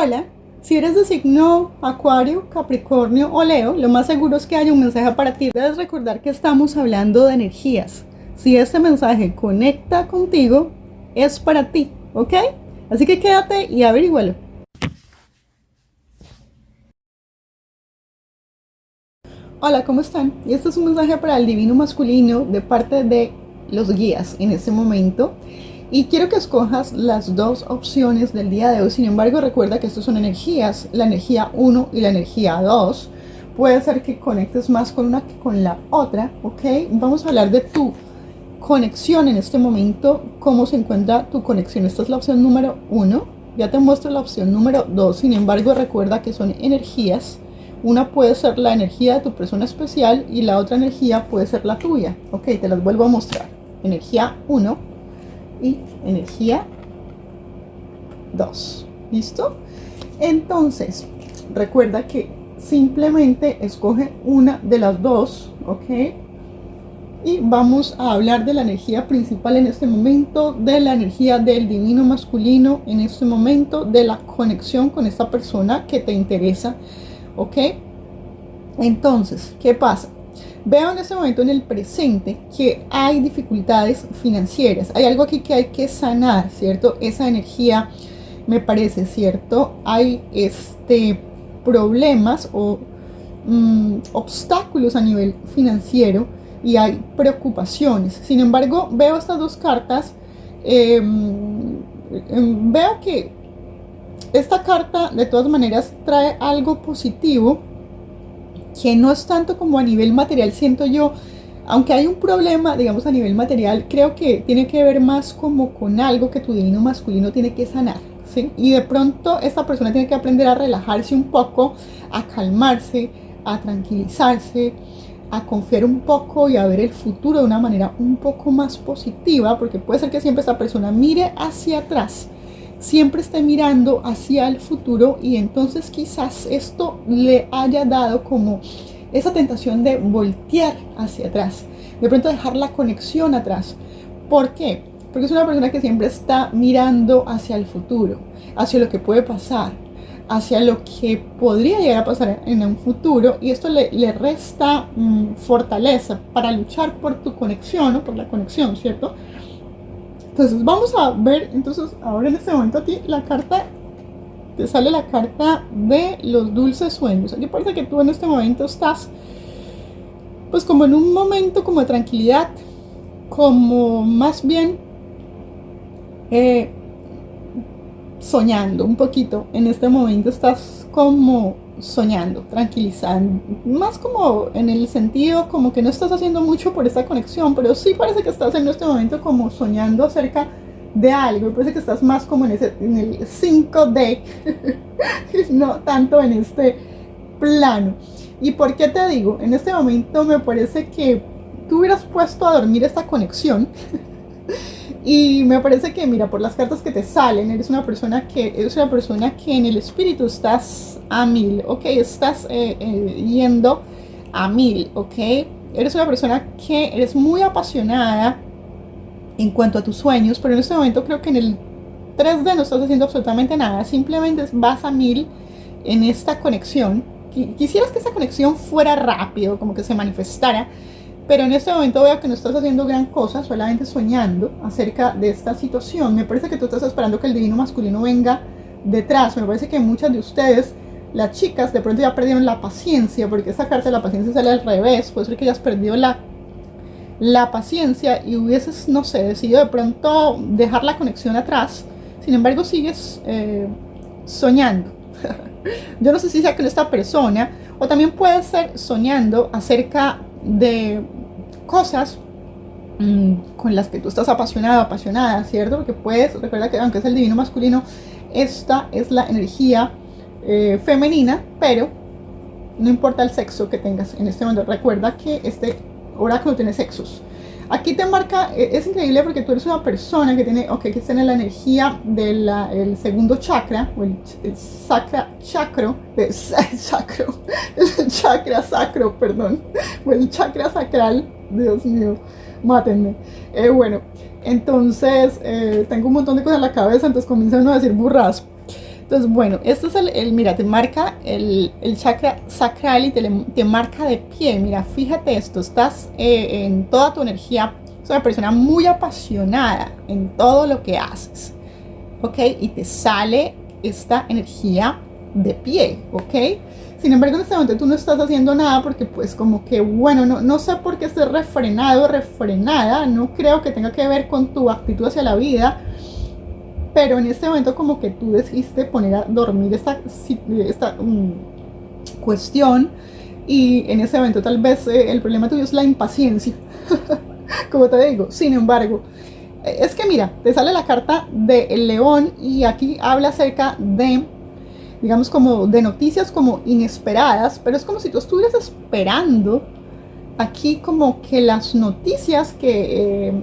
Hola, si eres de signo Acuario, Capricornio o Leo, lo más seguro es que haya un mensaje para ti. Debes recordar que estamos hablando de energías. Si este mensaje conecta contigo, es para ti, ¿ok? Así que quédate y averígualo. Hola, ¿cómo están? Y este es un mensaje para el divino masculino de parte de los guías en este momento. Y quiero que escojas las dos opciones del día de hoy. Sin embargo, recuerda que estas son energías, la energía 1 y la energía 2. Puede ser que conectes más con una que con la otra, ¿ok? Vamos a hablar de tu conexión en este momento, cómo se encuentra tu conexión. Esta es la opción número 1. Ya te muestro la opción número 2. Sin embargo, recuerda que son energías. Una puede ser la energía de tu persona especial y la otra energía puede ser la tuya. Ok, te las vuelvo a mostrar. Energía 1 y energía 2. ¿Listo? Entonces, recuerda que simplemente escoge una de las dos, ¿ok? Y vamos a hablar de la energía principal en este momento, de la energía del divino masculino en este momento, de la conexión con esta persona que te interesa, ¿ok? Entonces, ¿qué pasa? Veo en este momento en el presente que hay dificultades financieras. Hay algo aquí que hay que sanar, ¿cierto? Esa energía me parece, ¿cierto? Hay problemas o obstáculos a nivel financiero y hay preocupaciones. Sin embargo, veo estas dos cartas. Veo que esta carta de todas maneras trae algo positivo que no es tanto como a nivel material, siento yo, aunque hay un problema, digamos, a nivel material, creo que tiene que ver más como con algo que tu divino masculino tiene que sanar, ¿sí? Y de pronto esta persona tiene que aprender a relajarse un poco, a calmarse, a tranquilizarse, a confiar un poco y a ver el futuro de una manera un poco más positiva, porque puede ser que siempre esta persona mire hacia atrás, siempre esté mirando hacia el futuro, y entonces quizás esto le haya dado como esa tentación de voltear hacia atrás, de pronto dejar la conexión atrás. ¿Por qué? Porque es una persona que siempre está mirando hacia el futuro, hacia lo que puede pasar, hacia lo que podría llegar a pasar en un futuro, y esto le resta fortaleza para luchar por tu conexión, ¿no? Por la conexión, ¿cierto? Entonces vamos a ver, entonces ahora en este momento a ti la carta, te sale la carta de los dulces sueños. Aquí parece que tú en este momento estás pues como en un momento como de tranquilidad, como más bien soñando un poquito. En este momento estás como soñando, tranquilizando, más como en el sentido como que no estás haciendo mucho por esta conexión, pero sí parece que estás en este momento como soñando acerca de algo. Me parece que estás más como en el 5D no tanto en este plano. ¿Y por qué te digo? En este momento me parece que tú hubieras puesto a dormir esta conexión. Y me parece que, mira, por las cartas que te salen, eres una persona que en el espíritu estás a 1000, ¿ok? Estás yendo a 1000, ¿ok? Eres una persona que eres muy apasionada en cuanto a tus sueños, pero en este momento creo que en el 3D no estás haciendo absolutamente nada, simplemente vas a 1000 en esta conexión. Quisieras que esta conexión fuera rápido, como que se manifestara, pero en este momento veo que no estás haciendo gran cosa, solamente soñando acerca de esta situación. Me parece que tú estás esperando que el divino masculino venga detrás. Me parece que muchas de ustedes, las chicas, de pronto ya perdieron la paciencia, porque esta carta de la paciencia sale al revés. Puede ser que hayas perdido la paciencia y hubieses, no sé, decidido de pronto dejar la conexión atrás. Sin embargo, sigues soñando. Yo no sé si sea con esta persona, o también puede ser soñando acerca de cosas con las que tú estás apasionado, apasionada, ¿cierto? Porque puedes, recuerda que aunque es el divino masculino, esta es la energía femenina, pero no importa el sexo que tengas en este momento. Recuerda que este oráculo tiene sexos. Aquí te marca, es increíble porque tú eres una persona que tiene, que tiene la energía del segundo chakra, o el chakra sacro, perdón, o el chakra sacral, Dios mío, mátenme. Bueno, entonces tengo un montón de cosas en la cabeza, entonces comienzo a decir burras. Entonces, bueno, este es mira, te marca el chakra sacral y te marca de pie. Mira, fíjate esto, estás en toda tu energía, es una persona muy apasionada en todo lo que haces, ¿ok? Y te sale esta energía de pie, ¿ok? Sin embargo, en este momento tú no estás haciendo nada porque pues como que, bueno, no sé por qué estés refrenado, refrenada, no creo que tenga que ver con tu actitud hacia la vida, pero en este momento como que tú decidiste poner a dormir esta cuestión, y en ese momento tal vez el problema tuyo es la impaciencia, como te digo. Sin embargo, es que mira, te sale la carta del león y aquí habla acerca de, digamos, como de noticias como inesperadas, pero es como si tú estuvieras esperando aquí como que las noticias que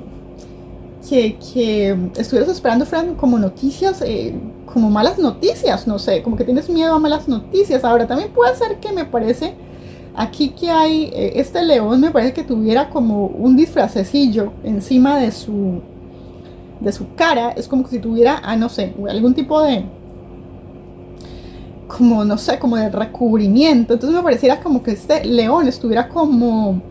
estuvieras esperando fueran como noticias, como malas noticias, no sé, como que tienes miedo a malas noticias. Ahora también puede ser que me parece aquí que hay, este león me parece que tuviera como un disfracecillo encima de su cara, es como que si tuviera, no sé, algún tipo de, como, no sé, como de recubrimiento. Entonces me pareciera como que este león estuviera como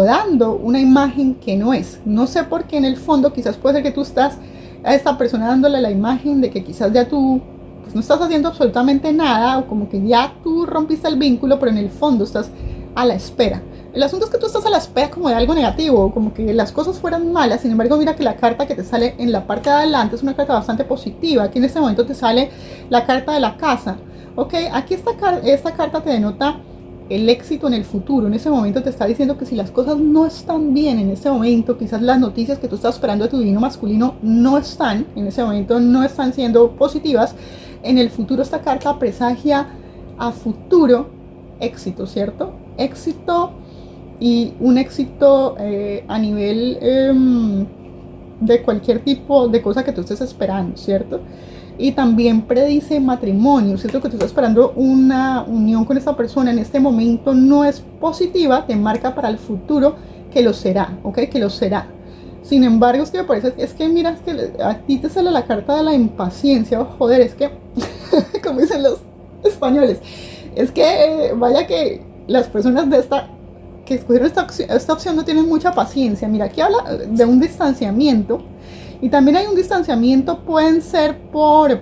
dando una imagen que no es. No sé por qué en el fondo, quizás puede ser que tú estás a esta persona dándole la imagen de que quizás ya tú pues no estás haciendo absolutamente nada, o como que ya tú rompiste el vínculo, pero en el fondo estás a la espera. El asunto es que tú estás a la espera como de algo negativo, como que las cosas fueran malas. Sin embargo, mira que la carta que te sale en la parte de adelante es una carta bastante positiva. Aquí en este momento te sale la carta de la casa. Ok, aquí esta carta te denota el éxito en el futuro. En ese momento te está diciendo que si las cosas no están bien en ese momento, quizás las noticias que tú estás esperando de tu divino masculino no están, en ese momento no están siendo positivas. En el futuro esta carta presagia a futuro éxito, ¿cierto? Éxito, y un éxito a nivel de cualquier tipo de cosa que tú estés esperando, ¿cierto? Y también predice matrimonio, ¿cierto? Que tú estás esperando una unión con esta persona, en este momento no es positiva, te marca para el futuro que lo será, ¿ok? Que lo será. Sin embargo, es que me parece, es que mira, es que a ti te sale la carta de la impaciencia. Oh, joder, es que, como dicen los españoles, es que vaya que las personas de que escogieron esta opción no tienen mucha paciencia. Mira, aquí habla de un distanciamiento. Y también hay un distanciamiento, pueden ser por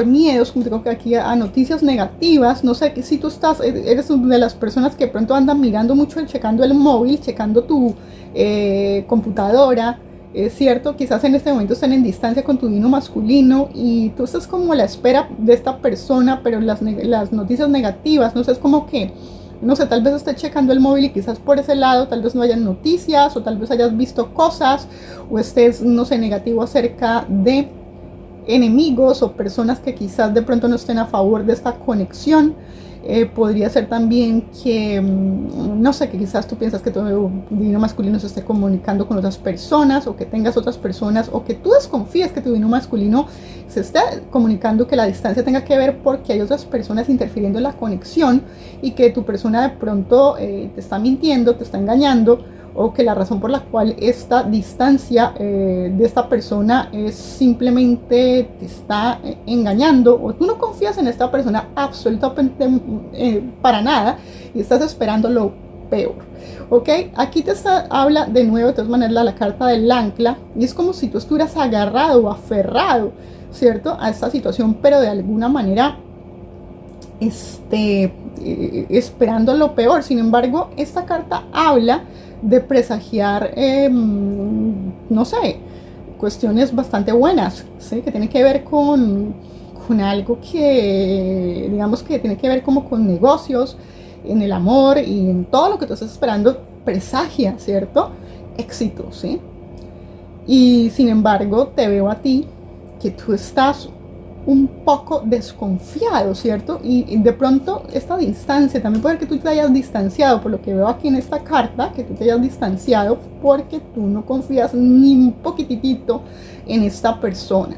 miedos, como tengo que aquí, a noticias negativas. No sé, si tú eres de las personas que de pronto andan mirando mucho, checando el móvil, checando tu computadora, es cierto, quizás en este momento estén en distancia con tu divino masculino y tú estás como a la espera de esta persona, pero las noticias negativas, no sé, es como que, no sé, tal vez estés checando el móvil y quizás por ese lado tal vez no hayan noticias, o tal vez hayas visto cosas, o estés, no sé, negativo acerca de enemigos o personas que quizás de pronto no estén a favor de esta conexión. Podría ser también que, no sé, que quizás tú piensas que tu divino masculino se esté comunicando con otras personas, o que tengas otras personas, o que tú desconfíes que tu divino masculino se esté comunicando, que la distancia tenga que ver porque hay otras personas interfiriendo en la conexión, y que tu persona de pronto te está mintiendo, te está engañando, o que la razón por la cual esta distancia de esta persona es simplemente te está engañando, o tú no confías en esta persona absolutamente para nada y estás esperando lo peor. Ok, aquí habla de nuevo de todas maneras la carta del ancla, y es como si tú estuvieras agarrado o aferrado, ¿cierto?, a esta situación, pero de alguna manera esperando lo peor. Sin embargo, esta carta habla de presagiar, no sé, cuestiones bastante buenas, ¿sí?, que tiene que ver con algo que, digamos, que tiene que ver como con negocios, en el amor y en todo lo que tú estás esperando, presagia, ¿cierto?, éxito, ¿sí? Y sin embargo, te veo a ti que tú estás un poco desconfiado, ¿cierto? Y de pronto esta distancia, también puede ser que tú te hayas distanciado, por lo que veo aquí en esta carta, que tú te hayas distanciado porque tú no confías ni un poquitito en esta persona.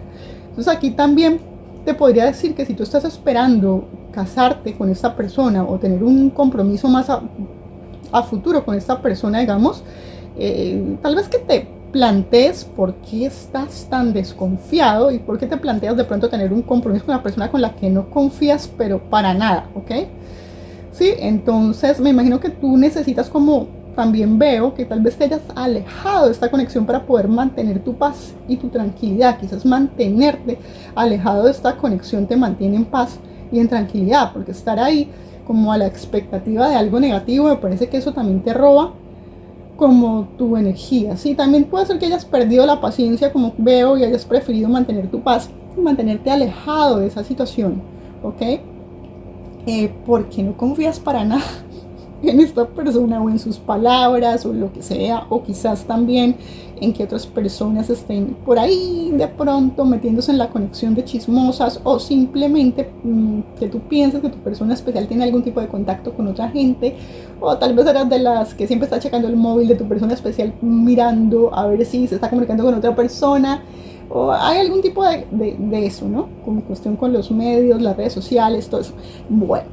Entonces aquí también te podría decir que si tú estás esperando casarte con esta persona o tener un compromiso más a futuro con esta persona, digamos, tal vez que plantees por qué estás tan desconfiado y por qué te planteas de pronto tener un compromiso con una persona con la que no confías, pero para nada, ¿ok? Sí, entonces me imagino que tú necesitas, como también veo, que tal vez te hayas alejado de esta conexión para poder mantener tu paz y tu tranquilidad. Quizás mantenerte alejado de esta conexión te mantiene en paz y en tranquilidad, porque estar ahí como a la expectativa de algo negativo, me parece que eso también te roba como tu energía. Sí, también puede ser que hayas perdido la paciencia, como veo, y hayas preferido mantener tu paz y mantenerte alejado de esa situación, ¿ok? Porque no confías para nada en esta persona o en sus palabras o lo que sea, o quizás también en que otras personas estén por ahí de pronto metiéndose en la conexión de chismosas, o simplemente que tú piensas que tu persona especial tiene algún tipo de contacto con otra gente, o tal vez eras de las que siempre está checando el móvil de tu persona especial mirando a ver si se está comunicando con otra persona, o hay algún tipo de eso, ¿no? Como cuestión con los medios, las redes sociales, todo eso. Bueno,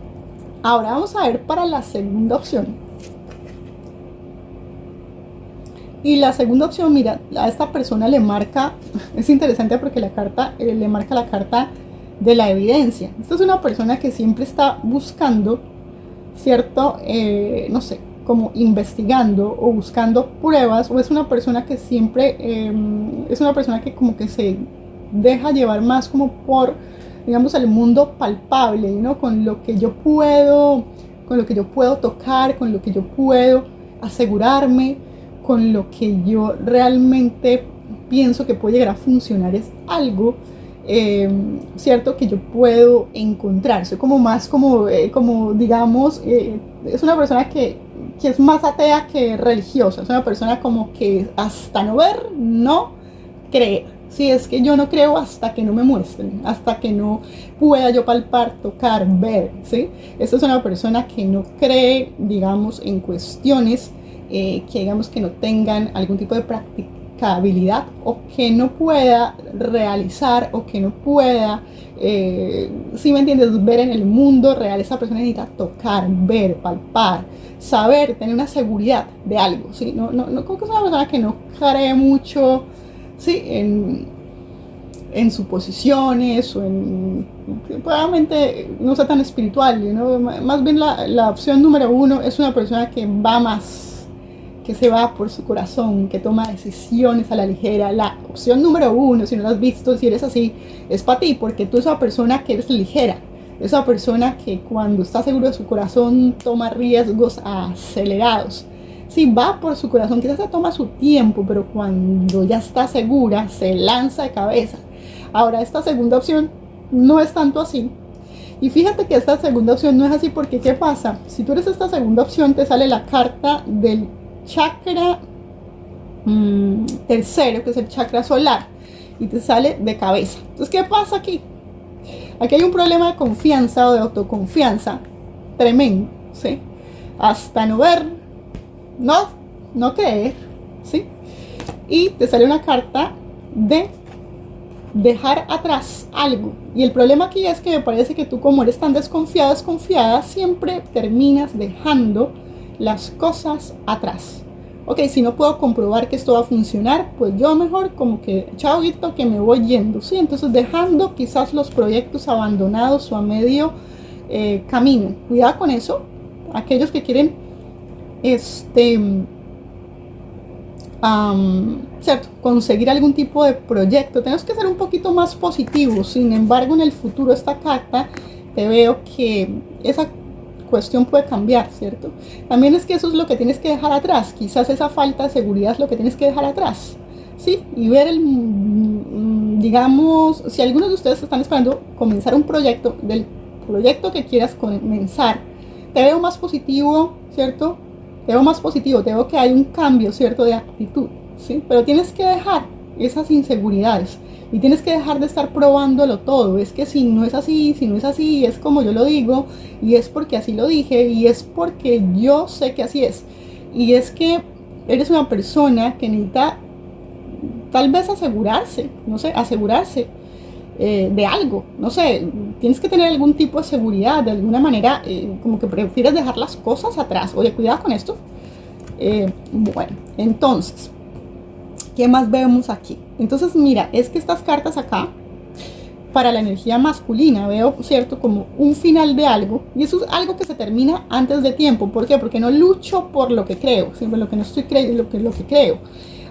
ahora vamos a ver para la segunda opción. Y la segunda opción, mira, a esta persona le marca, es interesante porque la carta le marca la carta de la evidencia. Esta es una persona que siempre está buscando, ¿cierto? No sé, como investigando o buscando pruebas, o es una persona que siempre, es una persona que como que se deja llevar más como por, digamos, el mundo palpable, ¿no? Con lo que yo puedo tocar, con lo que yo puedo asegurarme, con lo que yo realmente pienso que puede llegar a funcionar, es algo, cierto, que yo puedo encontrar. Soy como más como digamos, es una persona que es más atea que religiosa. Es una persona como que hasta no ver, no creer. Si es que yo no creo hasta que no me muestren, hasta que no pueda yo palpar, tocar, ver, ¿sí? Esta es una persona que no cree, digamos, en cuestiones que digamos que no tengan algún tipo de practicabilidad, o que no pueda realizar, o que no pueda, si me entiendes, ver en el mundo real. Esa persona necesita tocar, ver, palpar, saber, tener una seguridad de algo, ¿sí? No como que es una persona que no cree mucho, ¿sí? En suposiciones, o probablemente no sea tan espiritual, ¿no? Más bien la opción número uno es una persona que va más, que se va por su corazón, que toma decisiones a la ligera. La opción número uno, si no la has visto, si eres así, es para ti, porque tú eres una persona que eres ligera, esa persona que cuando está seguro de su corazón toma riesgos acelerados. Sí, va por su corazón, quizás se toma su tiempo, pero cuando ya está segura, se lanza de cabeza. Ahora, esta segunda opción no es tanto así. Y fíjate que esta segunda opción no es así, porque ¿qué pasa? Si tú eres esta segunda opción, te sale la carta del chakra tercero, que es el chakra solar, y te sale de cabeza. Entonces, ¿qué pasa aquí? Aquí hay un problema de confianza o de autoconfianza tremendo, ¿sí? Hasta no ver, no creer, ¿sí? Y te sale una carta de dejar atrás algo. Y el problema aquí es que me parece que tú, como eres tan desconfiada, siempre terminas dejando las cosas atrás. Ok, si no puedo comprobar que esto va a funcionar, pues yo mejor como que chao, que me voy yendo, ¿sí? Entonces dejando quizás los proyectos abandonados o a medio camino. Cuidado con eso. Aquellos que quieren ¿cierto? Conseguir algún tipo de proyecto, tenemos que ser un poquito más positivos. Sin embargo, en el futuro, esta carta, te veo que esa cuestión puede cambiar, ¿cierto? También es que eso es lo que tienes que dejar atrás. Quizás esa falta de seguridad es lo que tienes que dejar atrás, ¿sí? Y ver digamos, si algunos de ustedes están esperando comenzar un proyecto, del proyecto que quieras comenzar, te veo más positivo, ¿cierto? Te veo más positivo, te veo que hay un cambio, ¿cierto?, de actitud, ¿sí? Pero tienes que dejar esas inseguridades y tienes que dejar de estar probándolo todo. Es que si no es así, es como yo lo digo, y es porque así lo dije, y es porque yo sé que así es. Y es que eres una persona que necesita tal vez asegurarse de algo, no sé, tienes que tener algún tipo de seguridad, de alguna manera, como que prefieres dejar las cosas atrás. Oye, cuidado con esto. Bueno, entonces, ¿Qué más vemos aquí? Entonces, mira, es que estas cartas acá, para la energía masculina, veo, ¿cierto? Como un final de algo, y eso es algo que se termina antes de tiempo. ¿Por qué? Porque no lucho por lo que creo, siempre lo que no estoy creyendo, lo que creo.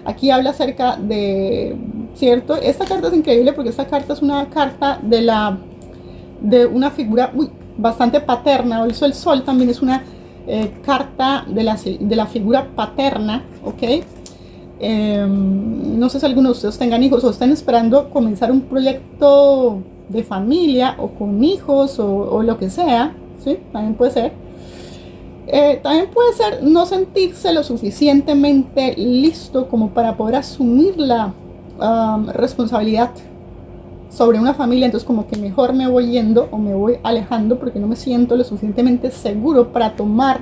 Aquí habla acerca de, ¿cierto? Esta carta es increíble porque esta carta es una carta de una figura bastante paterna. El sol también es una carta de la figura paterna, ¿ok? No sé si algunos de ustedes tengan hijos o estén esperando comenzar un proyecto de familia o con hijos o lo que sea, ¿sí? También puede ser. También puede ser no sentirse lo suficientemente listo como para poder asumir la responsabilidad sobre una familia. Entonces como que mejor me voy yendo o me voy alejando porque no me siento lo suficientemente seguro para tomar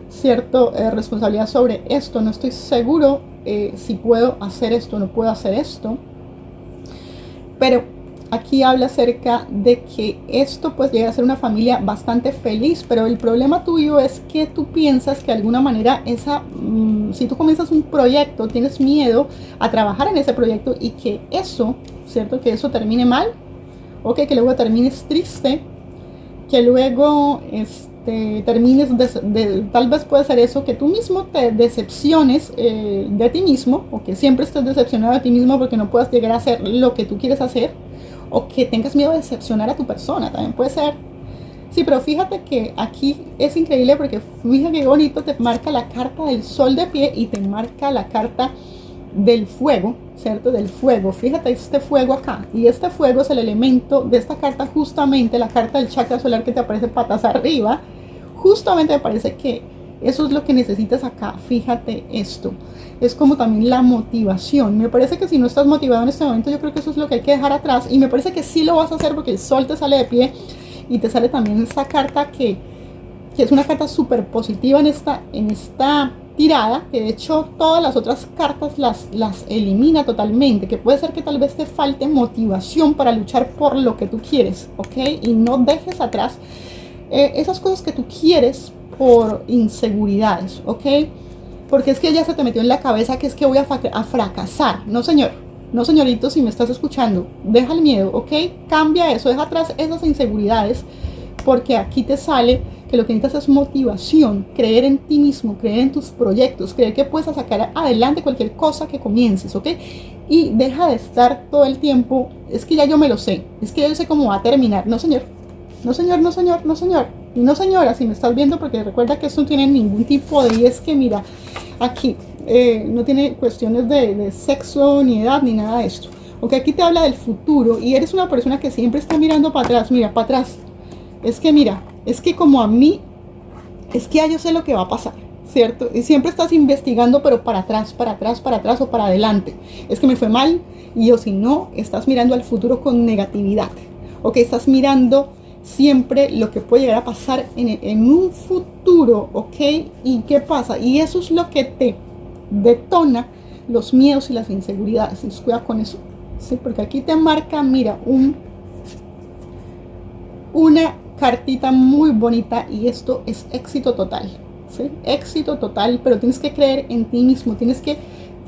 cierta responsabilidad sobre esto. No estoy seguro si puedo hacer esto o no puedo hacer esto. Pero aquí habla acerca de que esto pues llega a ser una familia bastante feliz, pero el problema tuyo es que tú piensas que de alguna manera si tú comienzas un proyecto, tienes miedo a trabajar en ese proyecto y que eso, ¿cierto? Que eso termine mal, o que luego termines triste, que luego termines, tal vez puede ser eso, que tú mismo te decepciones de ti mismo, o que siempre estés decepcionado de ti mismo porque no puedas llegar a hacer lo que tú quieres hacer, o que tengas miedo de decepcionar a tu persona, también puede ser. Sí, pero fíjate que aquí es increíble porque fíjate qué bonito, te marca la carta del sol de pie y te marca la carta del fuego, ¿cierto? Del fuego. Fíjate este fuego acá. Y este fuego es el elemento de esta carta, justamente la carta del chakra solar que te aparece patas arriba. Justamente me parece que eso es lo que necesitas acá. Fíjate esto. Es como también la motivación. Me parece que si no estás motivado en este momento, yo creo que eso es lo que hay que dejar atrás. Y me parece que sí lo vas a hacer porque el sol te sale de pie. Y te sale también esta carta que es una carta súper positiva en esta tirada, que de hecho todas las otras cartas las elimina totalmente, que puede ser que tal vez te falte motivación para luchar por lo que tú quieres, ¿ok? Y no dejes atrás esas cosas que tú quieres por inseguridades, ¿ok? Porque es que ya se te metió en la cabeza que es que voy a fracasar. No, señor. No, señorito, si me estás escuchando, deja el miedo, ¿ok? Cambia eso, deja atrás esas inseguridades, porque aquí te sale que lo que necesitas es motivación, creer en ti mismo, creer en tus proyectos, creer que puedes sacar adelante cualquier cosa que comiences, ¿ok? Y deja de estar todo el tiempo, es que ya yo me lo sé, es que ya yo sé cómo va a terminar. No, señor, no, señor, no, señor, no, señor. Y no, señora, si me estás viendo, porque recuerda que esto no tiene ningún tipo de... Y es que, mira, aquí no tiene cuestiones de sexo, ni edad, ni nada de esto. Ok, aquí te habla del futuro y eres una persona que siempre está mirando para atrás, mira, para atrás. Es que mira, es que como a mí, es que ya yo sé lo que va a pasar, ¿cierto? Y siempre estás investigando, pero para atrás, para atrás, para atrás o para adelante. Es que me fue mal y o si no, estás mirando al futuro con negatividad. Ok, estás mirando siempre lo que puede llegar a pasar en un futuro, ¿ok? ¿Y qué pasa? Y eso es lo que te detona los miedos y las inseguridades. Entonces, cuidado con eso, ¿sí? Porque aquí te marca, mira, una cartita muy bonita y esto es éxito total, ¿sí? Éxito total, pero tienes que creer en ti mismo, tienes que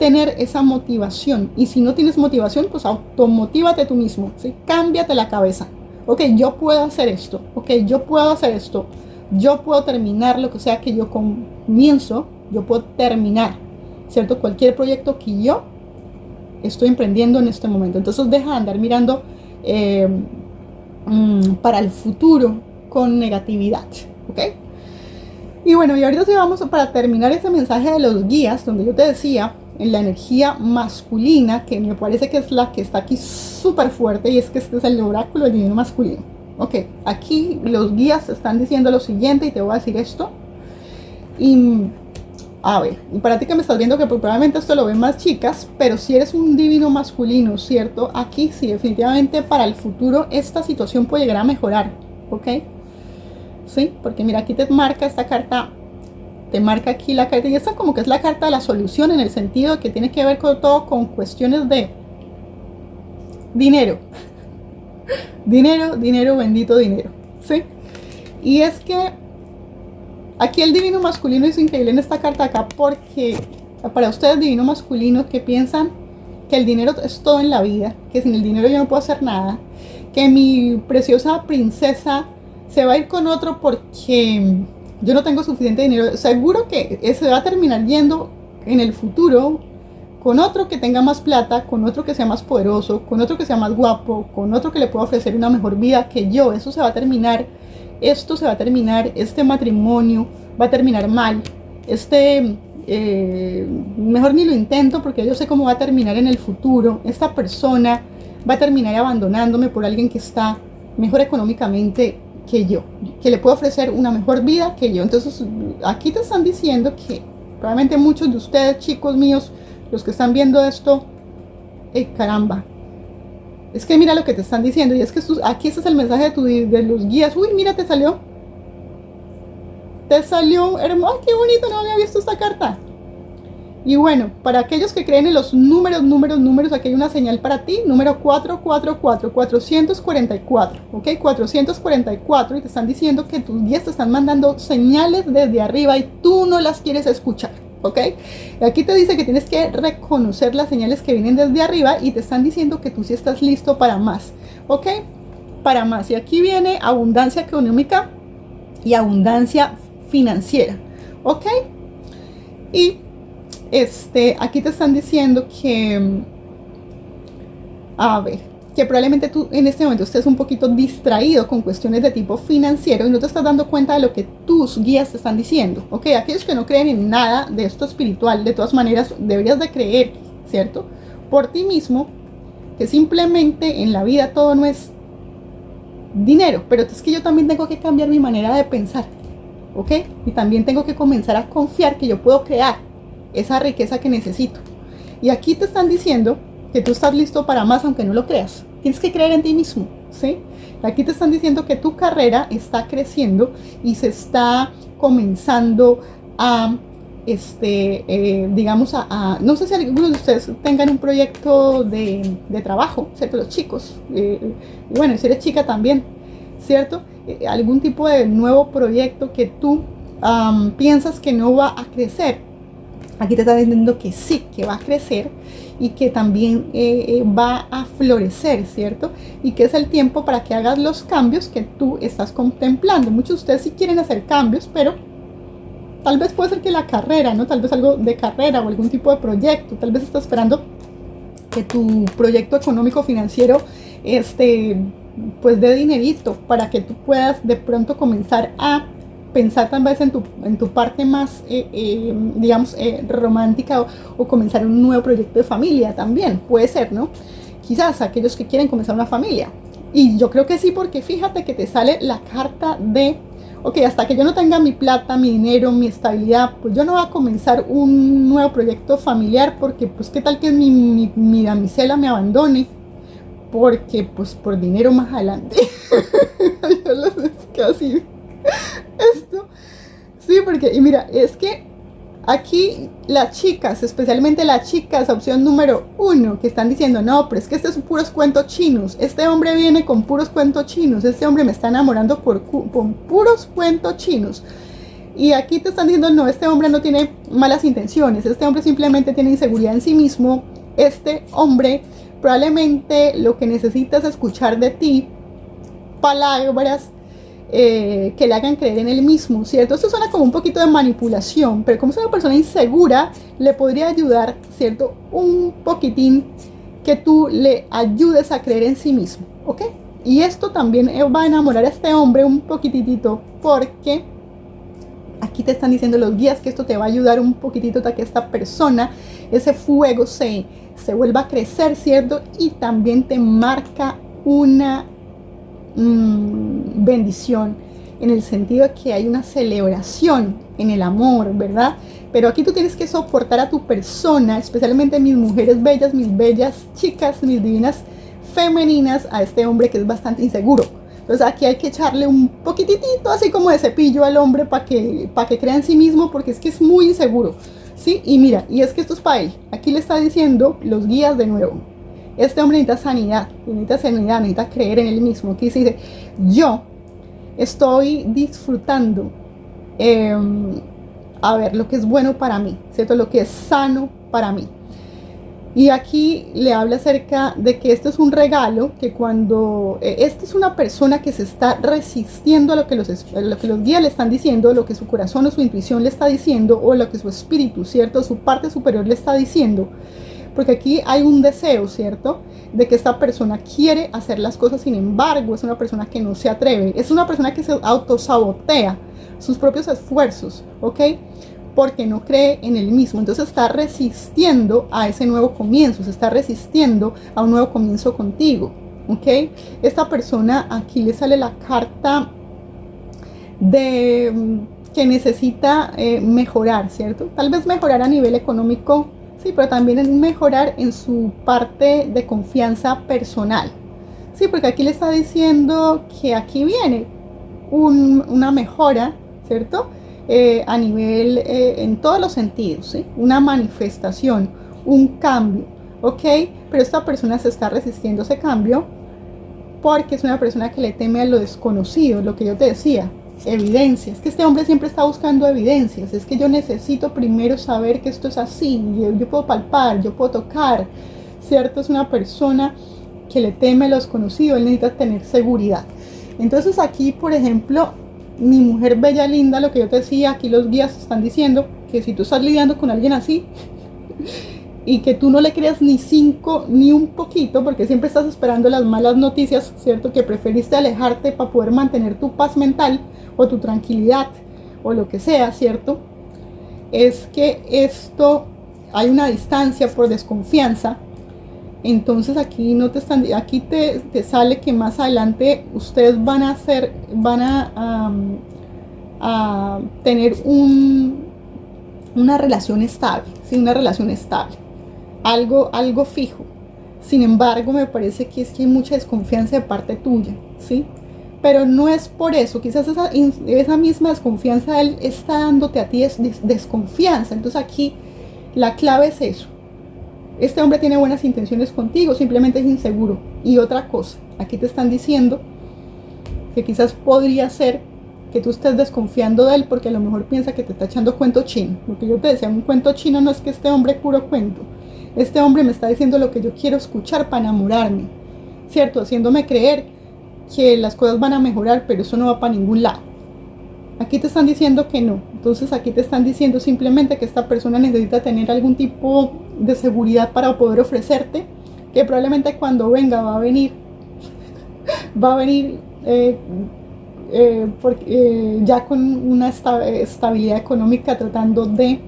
tener esa motivación. Y si no tienes motivación, pues automotívate tú mismo, ¿sí? Cámbiate la cabeza. Ok, yo puedo hacer esto, ok, yo puedo hacer esto, yo puedo terminar lo que sea que yo comienzo, yo puedo terminar, ¿cierto? Cualquier proyecto que yo estoy emprendiendo en este momento. Entonces deja de andar mirando para el futuro con negatividad, ¿ok? Y bueno, y ahorita sí vamos para terminar ese mensaje de los guías, donde yo te decía en la energía masculina, que me parece que es la que está aquí súper fuerte, y es que este es el oráculo del divino masculino. Ok, aquí los guías están diciendo lo siguiente y te voy a decir esto. Y a ver, y para ti que me estás viendo, que probablemente esto lo ven más chicas, pero si eres un divino masculino, ¿cierto? Aquí sí, definitivamente para el futuro esta situación puede llegar a mejorar, ¿ok? Sí, porque mira, aquí te marca esta carta, te marca aquí la carta, y esta como que es la carta de la solución, en el sentido de que tiene que ver con todo, con cuestiones de dinero. Dinero, dinero, bendito dinero, ¿sí? Y es que aquí el divino masculino es increíble en esta carta acá, porque para ustedes divino masculino, ¿qué piensan? que el dinero es todo en la vida, que sin el dinero yo no puedo hacer nada, que mi preciosa princesa se va a ir con otro porque yo no tengo suficiente dinero. Seguro que se va a terminar yendo en el futuro con otro que tenga más plata, con otro que sea más poderoso, con otro que sea más guapo, con otro que le pueda ofrecer una mejor vida que yo. Eso se va a terminar, esto se va a terminar, este matrimonio va a terminar mal, mejor ni lo intento porque yo sé cómo va a terminar en el futuro. Esta persona va a terminar abandonándome por alguien que está mejor económicamente que yo, que le puede ofrecer una mejor vida que yo. Entonces aquí te están diciendo que probablemente muchos de ustedes, chicos míos, los que están viendo esto, caramba, es que mira lo que te están diciendo, y es que aquí este es el mensaje de los guías. Uy, mira, te salió hermoso, qué bonito, no había visto esta carta. Y bueno, para aquellos que creen en los números, aquí hay una señal para ti, número 444, 444, ¿ok? 444, y te están diciendo que tus guías te están mandando señales desde arriba y tú no las quieres escuchar, ¿ok? Y aquí te dice que tienes que reconocer las señales que vienen desde arriba y te están diciendo que tú sí estás listo para más, ¿ok? Para más. Y aquí viene abundancia económica y abundancia financiera, ¿ok? Y aquí te están diciendo que, a ver, que probablemente tú en este momento estés un poquito distraído con cuestiones de tipo financiero y no te estás dando cuenta de lo que tus guías te están diciendo, ¿ok? Aquellos que no creen en nada de esto espiritual, de todas maneras, deberías de creer, ¿cierto? Por ti mismo, que simplemente en la vida todo no es dinero, pero es que yo también tengo que cambiar mi manera de pensar, ¿ok? Y también tengo que comenzar a confiar que yo puedo crear esa riqueza que necesito. Y aquí te están diciendo que tú estás listo para más, aunque no lo creas. Tienes que creer en ti mismo, ¿sí? Aquí te están diciendo que tu carrera está creciendo y se está comenzando a, digamos, no sé si algunos de ustedes tengan un proyecto de trabajo, ¿cierto? Los chicos, y bueno, si eres chica también, ¿cierto? Algún tipo de nuevo proyecto que tú piensas que no va a crecer. Aquí te está diciendo que sí, que va a crecer y que también va a florecer, ¿cierto? Y que es el tiempo para que hagas los cambios que tú estás contemplando. Muchos de ustedes sí quieren hacer cambios, pero tal vez puede ser que la carrera, ¿no? Tal vez algo de carrera o algún tipo de proyecto. Tal vez estás esperando que tu proyecto económico financiero, pues dé dinerito para que tú puedas de pronto comenzar a pensar tal vez en tu parte más, digamos, romántica o comenzar un nuevo proyecto de familia también, puede ser, ¿no? Quizás aquellos que quieren comenzar una familia. Y yo creo que sí, porque fíjate que te sale la carta de, ok, hasta que yo no tenga mi plata, mi dinero, mi estabilidad, pues yo no voy a comenzar un nuevo proyecto familiar porque, pues, ¿qué tal que mi damisela me abandone? Porque, pues, por dinero más adelante. Yo lo sé, casi esto. Sí, porque, y mira, es que aquí las chicas, especialmente las chicas, opción número 1, que están diciendo, no, pero es que estos son puros cuentos chinos, este hombre viene con puros cuentos chinos, este hombre me está enamorando con puros cuentos chinos. Y aquí te están diciendo, no, este hombre no tiene malas intenciones, este hombre simplemente tiene inseguridad en sí mismo, este hombre probablemente lo que necesita es escuchar de ti palabras que le hagan creer en él mismo, ¿cierto? Esto suena como un poquito de manipulación, pero como es una persona insegura, le podría ayudar, ¿cierto? Un poquitín que tú le ayudes a creer en sí mismo, ¿ok? Y esto también va a enamorar a este hombre un poquitito, porque aquí te están diciendo los guías que esto te va a ayudar un poquitito a que esta persona, ese fuego se vuelva a crecer, ¿cierto? Y también te marca una bendición, en el sentido de que hay una celebración en el amor, ¿verdad? Pero aquí tú tienes que soportar a tu persona, especialmente mis mujeres bellas, mis bellas chicas, mis divinas femeninas, a este hombre que es bastante inseguro. Entonces aquí hay que echarle un poquitito así como de cepillo al hombre para que crea en sí mismo, porque es que es muy inseguro, ¿sí? Y mira, y es que esto es para él. Aquí le está diciendo los guías de nuevo. Este hombre necesita sanidad, necesita creer en él mismo. Aquí se dice, yo estoy disfrutando, a ver, lo que es bueno para mí, ¿cierto? Lo que es sano para mí. Y aquí le habla acerca de que este es un regalo, que cuando esta es una persona que se está resistiendo a lo que los guías le están diciendo, lo que su corazón o su intuición le está diciendo, o lo que su espíritu, ¿cierto? Su parte superior le está diciendo. Porque aquí hay un deseo, ¿cierto? De que esta persona quiere hacer las cosas, sin embargo, es una persona que no se atreve. Es una persona que se autosabotea sus propios esfuerzos, ¿ok? Porque no cree en él mismo. Entonces está resistiendo a ese nuevo comienzo, se está resistiendo a un nuevo comienzo contigo, ¿ok? Esta persona, aquí le sale la carta de que necesita mejorar, ¿cierto? Tal vez mejorar a nivel económico, sí, pero también mejorar en su parte de confianza personal. Sí, porque aquí le está diciendo que aquí viene una mejora, ¿cierto? A nivel, en todos los sentidos, ¿sí? Una manifestación, un cambio, ¿ok? Pero esta persona se está resistiendo a ese cambio porque es una persona que le teme a lo desconocido, lo que yo te decía, evidencias. Es que este hombre siempre está buscando evidencias. Es que yo necesito primero saber que esto es así. Yo puedo palpar, yo puedo tocar, ¿cierto? Es una persona que le teme a lo desconocido, él necesita tener seguridad. Entonces aquí, por ejemplo, mi mujer bella, linda, lo que yo te decía, aquí los guías están diciendo que si tú estás lidiando con alguien así y que tú no le creas ni 5 ni un poquito, porque siempre estás esperando las malas noticias, ¿cierto? Que preferiste alejarte para poder mantener tu paz mental o tu tranquilidad o lo que sea, ¿cierto? Es que esto, hay una distancia por desconfianza. Entonces aquí no te están, aquí te sale que más adelante ustedes van a tener una relación estable, ¿sí? Una relación estable, algo fijo. Sin embargo, me parece que es que hay mucha desconfianza de parte tuya, ¿sí? Pero no es por eso, quizás esa misma desconfianza él está dándote a ti desconfianza. Entonces aquí la clave es eso. Este hombre tiene buenas intenciones contigo, simplemente es inseguro. Y otra cosa, aquí te están diciendo que quizás podría ser que tú estés desconfiando de él porque a lo mejor piensa que te está echando cuento chino. Lo que yo te decía, un cuento chino no es que este hombre puro cuento. Este hombre me está diciendo lo que yo quiero escuchar para enamorarme, ¿cierto? Haciéndome creer que las cosas van a mejorar, pero eso no va para ningún lado. Aquí te están diciendo que no. Entonces aquí te están diciendo simplemente que esta persona necesita tener algún tipo de seguridad para poder ofrecerte, que probablemente cuando venga va a venir ya con una estabilidad económica, tratando de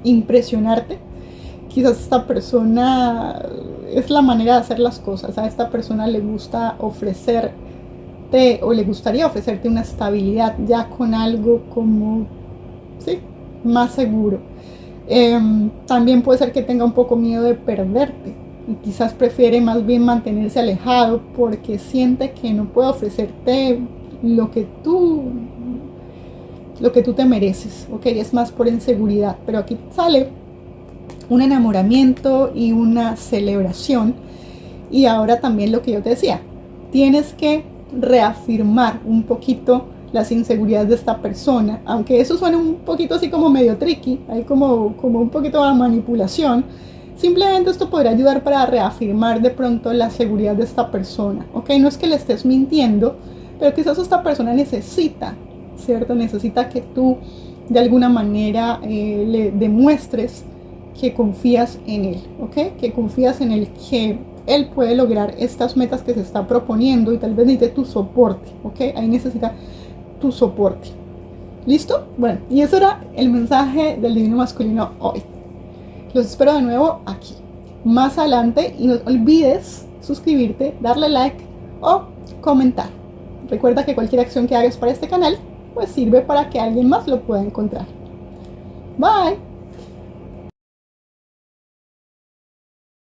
impresionarte. Quizás esta persona es la manera de hacer las cosas. A esta persona le gusta ofrecerte, o le gustaría ofrecerte una estabilidad ya con algo como, sí, más seguro. También puede ser que tenga un poco miedo de perderte y quizás prefiere más bien mantenerse alejado porque siente que no puede ofrecerte lo que tú te mereces, ¿ok? Es más por inseguridad, pero aquí sale un enamoramiento y una celebración. Y ahora también lo que yo te decía, tienes que reafirmar un poquito las inseguridades de esta persona, aunque eso suene un poquito así como medio tricky, hay como un poquito de manipulación. Simplemente esto podrá ayudar para reafirmar de pronto la seguridad de esta persona, ¿ok? No es que le estés mintiendo, pero quizás esta persona necesita, ¿cierto? Necesita que tú de alguna manera le demuestres que confías en él, ¿ok? Que confías en él, que él puede lograr estas metas que se está proponiendo y tal vez necesite tu soporte, ¿ok? Ahí necesita tu soporte. ¿Listo? Bueno, y eso era el mensaje del Divino Masculino hoy. Los espero de nuevo aquí más adelante y no olvides suscribirte, darle like o comentar. Recuerda que cualquier acción que hagas para este canal pues sirve para que alguien más lo pueda encontrar. Bye.